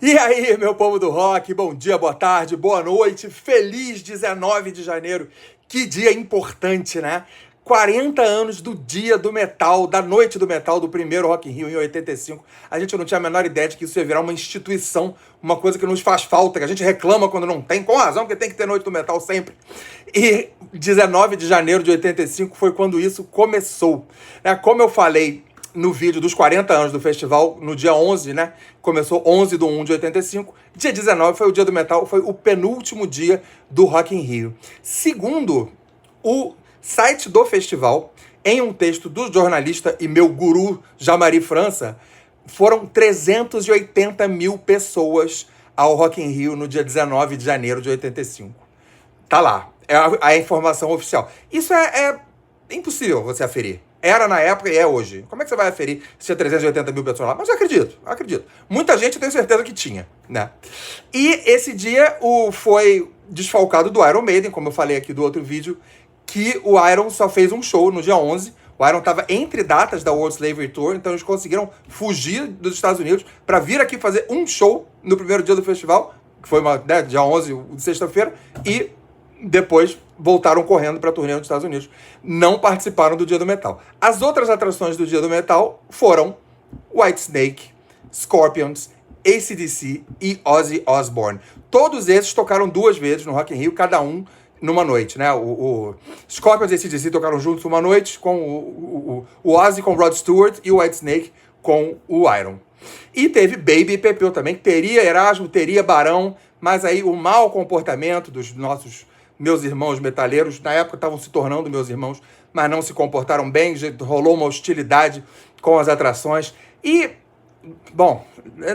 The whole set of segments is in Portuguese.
E aí, meu povo do rock, bom dia, boa tarde, boa noite, feliz 19 de janeiro. Que dia importante, né? 40 anos do dia do metal, da noite do metal, do primeiro Rock in Rio em 85. A gente não tinha a menor ideia de que isso ia virar uma instituição, uma coisa que nos faz falta, que a gente reclama quando não tem, com razão, porque tem que ter noite do metal sempre. E 19 de janeiro de 85 foi quando isso começou. Como eu falei no vídeo dos 40 anos do festival, no dia 11, né? Começou 11/1 de 85. Dia 19 foi o dia do metal, foi o penúltimo dia do Rock in Rio. Segundo o site do festival, em um texto do jornalista e meu guru, Jamari França, foram 380 mil pessoas ao Rock in Rio no dia 19 de janeiro de 85. Tá lá, é a informação oficial. Isso é impossível você aferir. Era na época e é hoje. Como é que você vai aferir se tinha 380 mil pessoas lá? Mas eu acredito. Muita gente eu tenho certeza que tinha, né? E esse dia foi desfalcado do Iron Maiden, como eu falei aqui do outro vídeo, que o Iron só fez um show no dia 11. O Iron estava entre datas da World Slavery Tour, então eles conseguiram fugir dos Estados Unidos para vir aqui fazer um show no primeiro dia do festival, que foi dia 11, sexta-feira, e depois voltaram correndo para a turnê nos Estados Unidos. Não participaram do Dia do Metal. As outras atrações do Dia do Metal foram Whitesnake, Scorpions, AC/DC e Ozzy Osbourne. Todos esses tocaram 2 vezes no Rock in Rio, cada um numa noite, né? O Scorpions e AC/DC tocaram juntos uma noite, com o Ozzy com o Rod Stewart e o Whitesnake com o Iron. E teve Baby e Pepeu também, que teria Erasmo, teria Barão, mas aí o mau comportamento dos meus irmãos metaleiros, na época estavam se tornando meus irmãos, mas não se comportaram bem, rolou uma hostilidade com as atrações e, bom,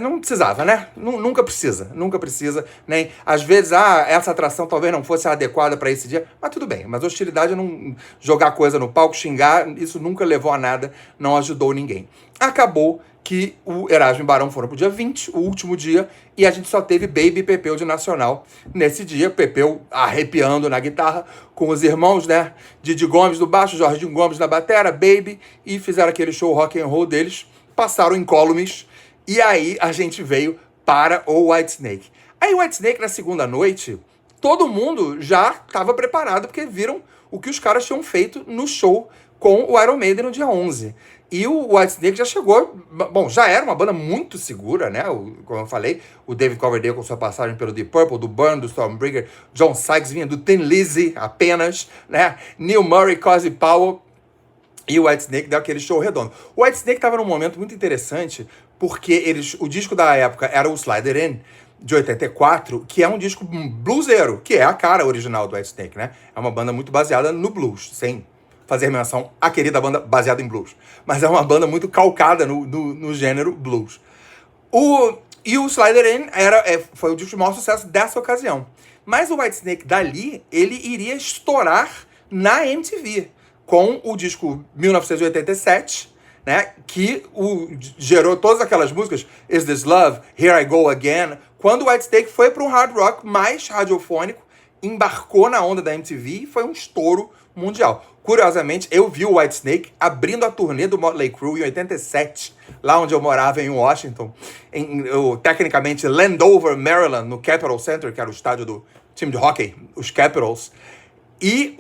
não precisava, né? Nunca precisa, nem, às vezes, essa atração talvez não fosse adequada para esse dia, mas tudo bem, mas hostilidade, não jogar coisa no palco, xingar, isso nunca levou a nada, não ajudou ninguém. Acabou que o Erasmo e Barão foram pro dia 20, o último dia, e a gente só teve Baby e Pepeu de Nacional nesse dia. Pepeu arrepiando na guitarra, com os irmãos, né? Didi Gomes no baixo, Jorginho Gomes na batera, Baby, e fizeram aquele show rock and roll deles, passaram incólumes, e aí a gente veio para o Whitesnake. Aí o Whitesnake, na segunda noite, todo mundo já estava preparado, porque viram o que os caras tinham feito no show com o Iron Maiden no dia 11. E o Whitesnake já chegou... Bom, já era uma banda muito segura, né? Como eu falei, o David Coverdale com sua passagem pelo Deep Purple, do Burn, do Stormbreaker, John Sykes vinha do Thin Lizzy apenas, né? Neil Murray, Cozy Powell, e o Whitesnake deu aquele show redondo. O Whitesnake estava num momento muito interessante, porque o disco da época era o Slide It In, de 84, que é um disco bluseiro, que é a cara original do Whitesnake, né? É uma banda muito baseada no blues, sem fazer menção à querida banda baseada em blues. Mas é uma banda muito calcada no gênero blues. E o Slide It In foi o disco de maior sucesso dessa ocasião. Mas o Whitesnake, dali, ele iria estourar na MTV, com o disco 1987, né, que gerou todas aquelas músicas, Is This Love, Here I Go Again, quando o Whitesnake foi para um hard rock mais radiofônico, embarcou na onda da MTV e foi um estouro mundial. Curiosamente, eu vi o Whitesnake abrindo a turnê do Motley Crue em 87, lá onde eu morava em Washington, tecnicamente Landover, Maryland, no Capitol Center, que era o estádio do time de hockey, os Capitals. E,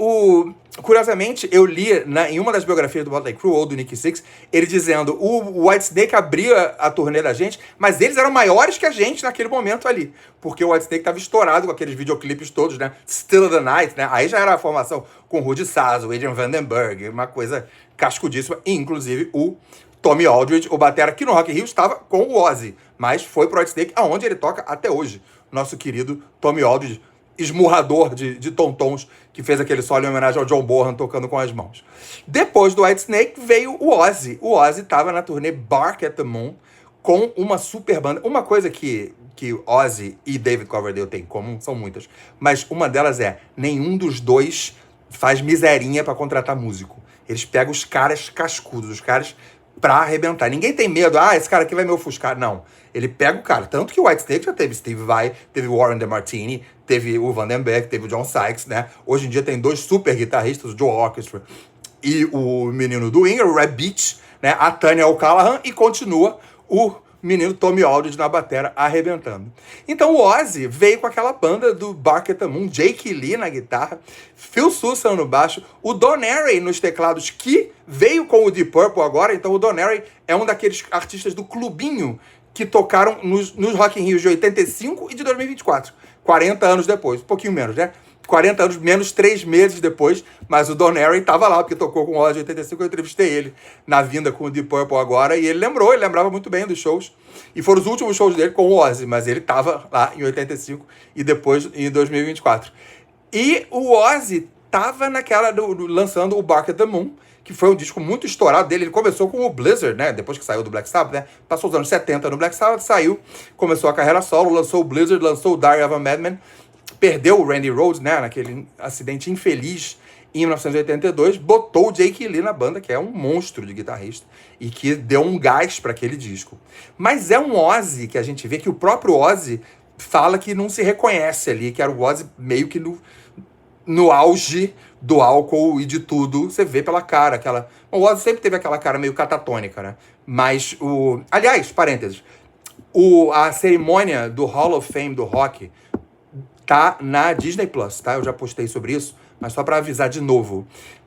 curiosamente, eu li em uma das biografias do Motley Crue, ou do Nicky Sixx, ele dizendo, o Whitesnake abria a turnê da gente, mas eles eram maiores que a gente naquele momento ali, porque o Whitesnake estava estourado com aqueles videoclipes todos, né? Still of the Night, né? Aí já era a formação com o Rudy Sazo, Adrian Vandenberg, uma coisa cascudíssima, inclusive o Tommy Aldridge, o batera aqui no Rock in Rio, estava com o Ozzy, mas foi pro Whitesnake, aonde ele toca até hoje, nosso querido Tommy Aldridge, esmurrador de tontons, que fez aquele solo em homenagem ao John Bonham tocando com as mãos. Depois do Whitesnake veio o Ozzy. O Ozzy estava na turnê Bark at the Moon com uma super banda. Uma coisa que Ozzy e David Coverdale têm em comum, são muitas, mas uma delas é, nenhum dos dois faz miserinha para contratar músico. Eles pegam os caras cascudos, os caras pra arrebentar. Ninguém tem medo, esse cara aqui vai me ofuscar. Não. Ele pega o cara. Tanto que o Whitesnake já teve Steve Vai, teve Warren DeMartini, teve o Vandenberg, teve o John Sykes, né? Hoje em dia tem 2 super guitarristas, o Joe Orchestra e o menino do Winger, o Reb Beach, né? A Tanya O'Callaghan, e continua o menino Tommy Aldridge na batera arrebentando. Então o Ozzy veio com aquela banda do Bark at the Moon, Jake Lee na guitarra, Phil Soussan no baixo, o Don Airey nos teclados, que veio com o Deep Purple agora. Então o Don Airey é um daqueles artistas do clubinho que tocaram nos Rock in Rio de 85 e de 2024, 40 anos depois, um pouquinho menos, né? 40 anos, menos 3 meses depois, mas o Don Airey estava lá, porque tocou com o Ozzy em 85, eu entrevistei ele na vinda com o Deep Purple agora, e ele lembrava muito bem dos shows, e foram os últimos shows dele com o Ozzy, mas ele estava lá em 85 e depois em 2024. E o Ozzy estava lançando o Bark at the Moon, que foi um disco muito estourado dele. Ele começou com o Blizzard, né? Depois que saiu do Black Sabbath, né? Passou os anos 70 no Black Sabbath, saiu, começou a carreira solo, lançou o Blizzard, lançou o Diary of a Madman, perdeu o Randy Rhoads, né, naquele acidente infeliz em 1982, botou o Jake Lee na banda, que é um monstro de guitarrista, e que deu um gás para aquele disco. Mas é um Ozzy que a gente vê que o próprio Ozzy fala que não se reconhece ali, que era o Ozzy meio que no auge do álcool e de tudo. Você vê pela cara, o Ozzy sempre teve aquela cara meio catatônica, né? Mas aliás, parênteses, a cerimônia do Hall of Fame do rock tá na Disney Plus, tá? Eu já postei sobre isso, mas só para avisar de novo.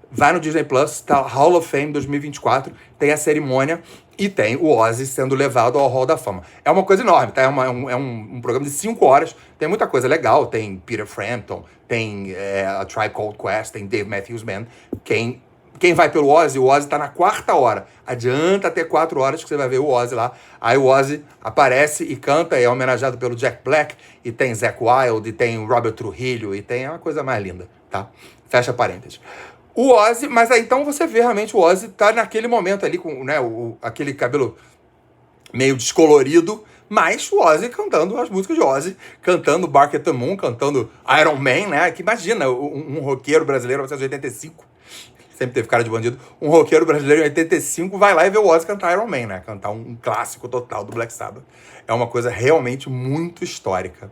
Vai no Disney Plus, tá Hall of Fame 2024, tem a cerimônia e tem o Ozzy sendo levado ao Hall da Fama. É uma coisa enorme, tá? É um programa de 5 horas, tem muita coisa legal, tem Peter Frampton, tem a Tribe Called Quest, tem Dave Matthews Band. Quem vai pelo Ozzy, o Ozzy tá na 4ª hora. Adianta até 4 horas que você vai ver o Ozzy lá. Aí o Ozzy aparece e canta, é homenageado pelo Jack Black, e tem Zakk Wylde, e tem Robert Trujillo, e tem uma coisa mais linda, tá? Fecha parênteses. O Ozzy, mas aí então você vê realmente o Ozzy tá naquele momento ali com, né, aquele cabelo meio descolorido, mas o Ozzy cantando as músicas de Ozzy, cantando Bark at the Moon, cantando Iron Man, né? Que imagina, um roqueiro brasileiro, 1985, sempre teve cara de bandido, um roqueiro brasileiro em 85 vai lá e vê o Ozzy cantar Iron Man, né? Cantar um clássico total do Black Sabbath. É uma coisa realmente muito histórica.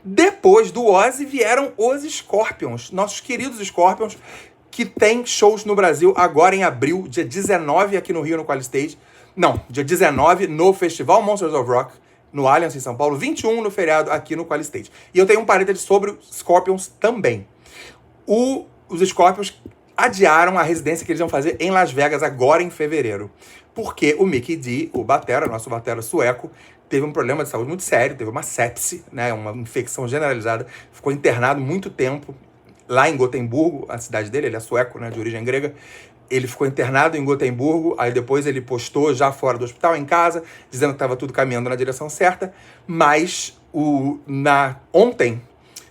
Depois do Ozzy vieram os Scorpions, nossos queridos Scorpions, que tem shows no Brasil agora em abril, dia 19 aqui no Rio, no Qualistage. Não, dia 19 no Festival Monsters of Rock, no Allianz em São Paulo, 21 no feriado aqui no Qualistage. E eu tenho um parênteses sobre os Scorpions também. Os Scorpions adiaram a residência que eles iam fazer em Las Vegas agora em fevereiro. Porque o Mikkey Dee, o batera, nosso batera sueco, teve um problema de saúde muito sério, teve uma sepse, né, uma infecção generalizada, ficou internado muito tempo lá em Gotemburgo, a cidade dele, ele é sueco, né, de origem grega. Ele ficou internado em Gotemburgo, aí depois ele postou já fora do hospital, em casa, dizendo que estava tudo caminhando na direção certa, mas ontem,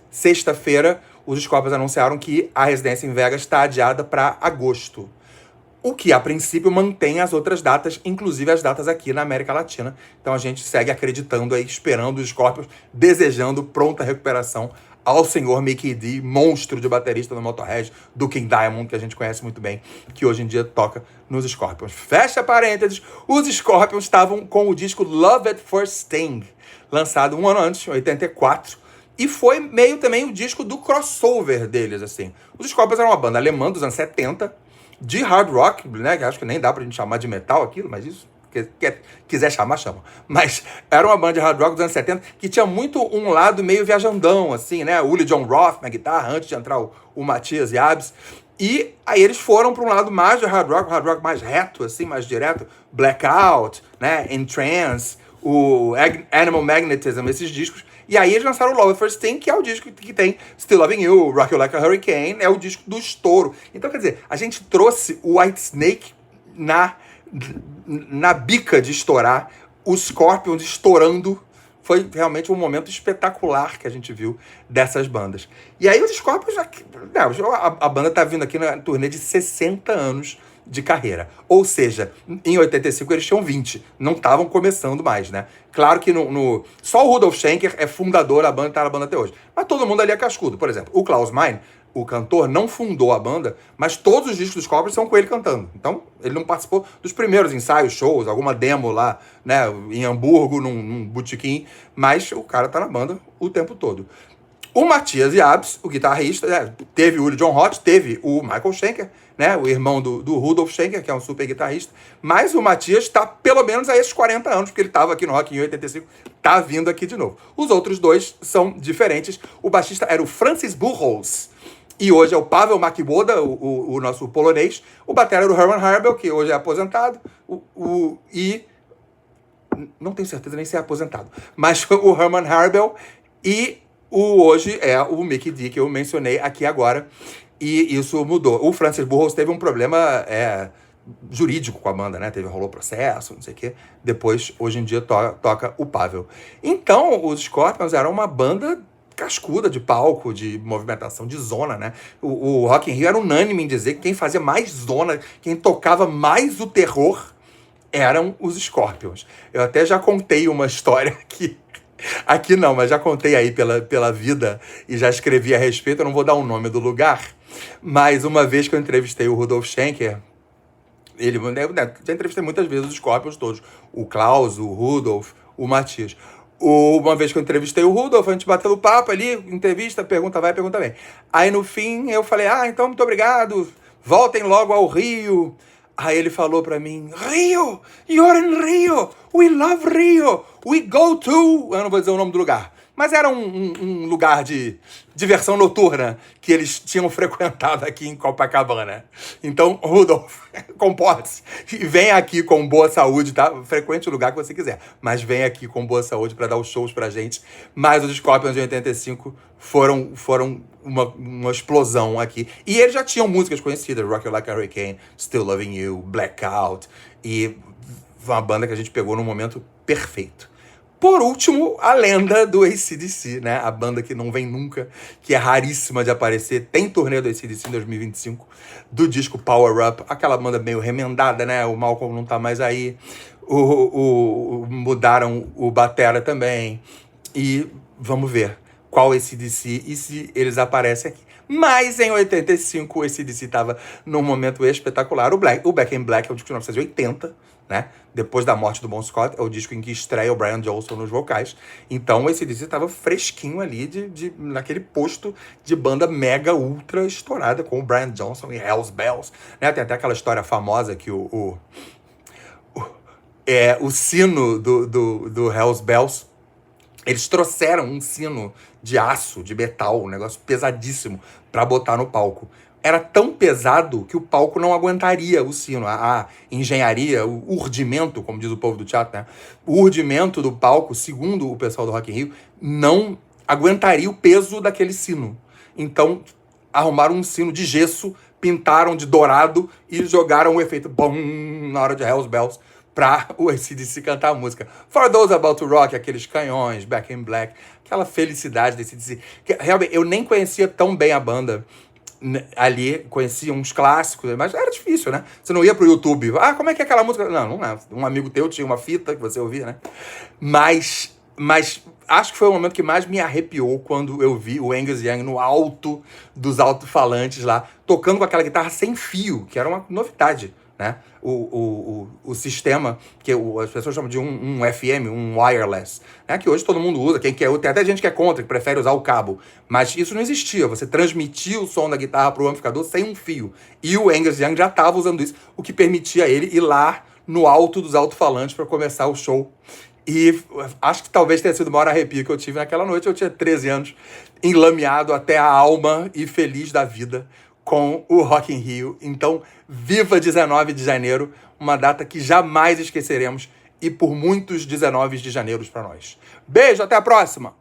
sexta-feira, os Scorpions anunciaram que a residência em Vegas está adiada para agosto. O que, a princípio, mantém as outras datas, inclusive as datas aqui na América Latina. Então a gente segue acreditando aí, esperando os Scorpions, desejando pronta recuperação ao senhor Mikkey Dee, monstro de baterista do Motorhead, do King Diamond, que a gente conhece muito bem, que hoje em dia toca nos Scorpions. Fecha parênteses, os Scorpions estavam com o disco Love at First Sting, lançado um ano antes, em 84, e foi meio também o disco do crossover deles, assim. Os Scorpions eram uma banda alemã dos anos 70, de hard rock, né, que acho que nem dá pra gente chamar de metal aquilo, mas isso, quiser chamar, chama. Mas era uma banda de hard rock dos anos 70 que tinha muito um lado meio viajandão, assim, né? O Uli John Roth na guitarra, antes de entrar o Matias Yabs. E aí eles foram para um lado mais de hard rock mais reto, assim, mais direto. Blackout, né? In Trance, o Animal Magnetism, esses discos. E aí eles lançaram o Love at First Sting, que é o disco que tem Still Loving You, Rock You Like a Hurricane, é o disco do estouro. Então, quer dizer, a gente trouxe o Whitesnake na bica de estourar, os Scorpions estourando. Foi realmente um momento espetacular que a gente viu dessas bandas. E aí os Scorpions, a banda tá vindo aqui na turnê de 60 anos de carreira. Ou seja, em 85 eles tinham 20, não estavam começando mais, né? Claro que só o Rudolf Schenker é fundador da banda e tá na banda até hoje. Mas todo mundo ali é cascudo. Por exemplo, o Klaus Meine, o cantor, não fundou a banda, mas todos os discos dos Scorpions são com ele cantando. Então, ele não participou dos primeiros ensaios, shows, alguma demo lá, né, em Hamburgo, num botequim, mas o cara tá na banda o tempo todo. O Matthias Yabs, o guitarrista, teve o John Hott, teve o Michael Schenker, né, o irmão do Rudolf Schenker, que é um super guitarrista, mas o Matthias está pelo menos a esses 40 anos, porque ele estava aqui no Rock in Rio 85, tá vindo aqui de novo. Os outros dois são diferentes. O baixista era o Francis Buchholz, e hoje é o Pavel Makiwoda, o nosso polonês. O batera era o Herman Harbel, que hoje é aposentado, e não tenho certeza nem se é aposentado, mas o Herman Harbel, e hoje é o Mikkey Dee, que eu mencionei aqui agora, e isso mudou. O Francis Buchholz teve um problema jurídico com a banda, né? Rolou processo, não sei o quê. Depois, hoje em dia, toca o Pavel. Então, os Scorpions eram uma banda cascuda de palco, de movimentação, de zona, né? O Rock in Rio era unânime em dizer que quem fazia mais zona, quem tocava mais o terror, eram os Scorpions. Eu até já contei uma história aqui não, mas já contei aí pela vida e já escrevi a respeito. Eu não vou dar o nome do lugar, mas uma vez que eu entrevistei o Rudolf Schenker, já entrevistei muitas vezes os Scorpions todos, o Klaus, o Rudolf, o Matthias. Uma vez que eu entrevistei o Rudolf, a gente bateu o papo ali, entrevista, pergunta vai, pergunta vem. Aí no fim eu falei, então muito obrigado, voltem logo ao Rio. Aí ele falou pra mim, Rio, you're in Rio, we love Rio, we go to... Eu não vou dizer o nome do lugar, mas era um lugar de diversão noturna que eles tinham frequentado aqui em Copacabana. Então, Rudolf, comporte-se e vem aqui com boa saúde, tá? Frequente o lugar que você quiser, mas vem aqui com boa saúde para dar os shows pra gente. Mas os Scorpions de 85 foram uma explosão aqui. E eles já tinham músicas conhecidas, Rock You Like a Hurricane, Still Loving You, Blackout, e foi uma banda que a gente pegou no momento perfeito. Por último, a lenda do AC/DC, né? A banda que não vem nunca, que é raríssima de aparecer. Tem turnê do AC/DC em 2025, do disco Power Up, aquela banda meio remendada, né? O Malcolm não tá mais aí, mudaram o batera também, e vamos ver qual AC/DC e se eles aparecem aqui. Mas em 85 o AC/DC estava num momento espetacular. O Back in Black é o disco de 1980, né? Depois da morte do Bon Scott, é o disco em que estreia o Brian Johnson nos vocais. Então o AC/DC estava fresquinho ali naquele posto de banda mega ultra estourada com o Brian Johnson e Hells Bells, né? Tem até aquela história famosa que o sino do Hells Bells, eles trouxeram um sino de aço, de metal, um negócio pesadíssimo, para botar no palco. Era tão pesado que o palco não aguentaria o sino. A engenharia, o urdimento, como diz o povo do teatro, né? O urdimento do palco, segundo o pessoal do Rock in Rio, não aguentaria o peso daquele sino. Então, arrumaram um sino de gesso, pintaram de dourado e jogaram o efeito bom na hora de Hells Bells pra o AC/DC cantar a música. For Those About to Rock, aqueles canhões, Back in Black, aquela felicidade desse AC/DC. Realmente, eu nem conhecia tão bem a banda ali, conhecia uns clássicos, mas era difícil, né? Você não ia pro YouTube, como é que é aquela música? Não é. Um amigo teu tinha uma fita que você ouvia, né? Mas acho que foi o momento que mais me arrepiou quando eu vi o Angus Young no alto dos alto-falantes lá, tocando com aquela guitarra sem fio, que era uma novidade, né? O sistema, que as pessoas chamam de um FM, um wireless, né? Que hoje todo mundo usa, tem até gente que é contra, que prefere usar o cabo, mas isso não existia, você transmitia o som da guitarra para o amplificador sem um fio, e o Angus Young já estava usando isso, o que permitia ele ir lá no alto dos alto-falantes para começar o show. E acho que talvez tenha sido o maior arrepio que eu tive naquela noite. Eu tinha 13 anos, enlameado até a alma e feliz da vida com o Rock in Rio. Então, viva 19 de janeiro, uma data que jamais esqueceremos, e por muitos 19 de janeiro para nós. Beijo, até a próxima!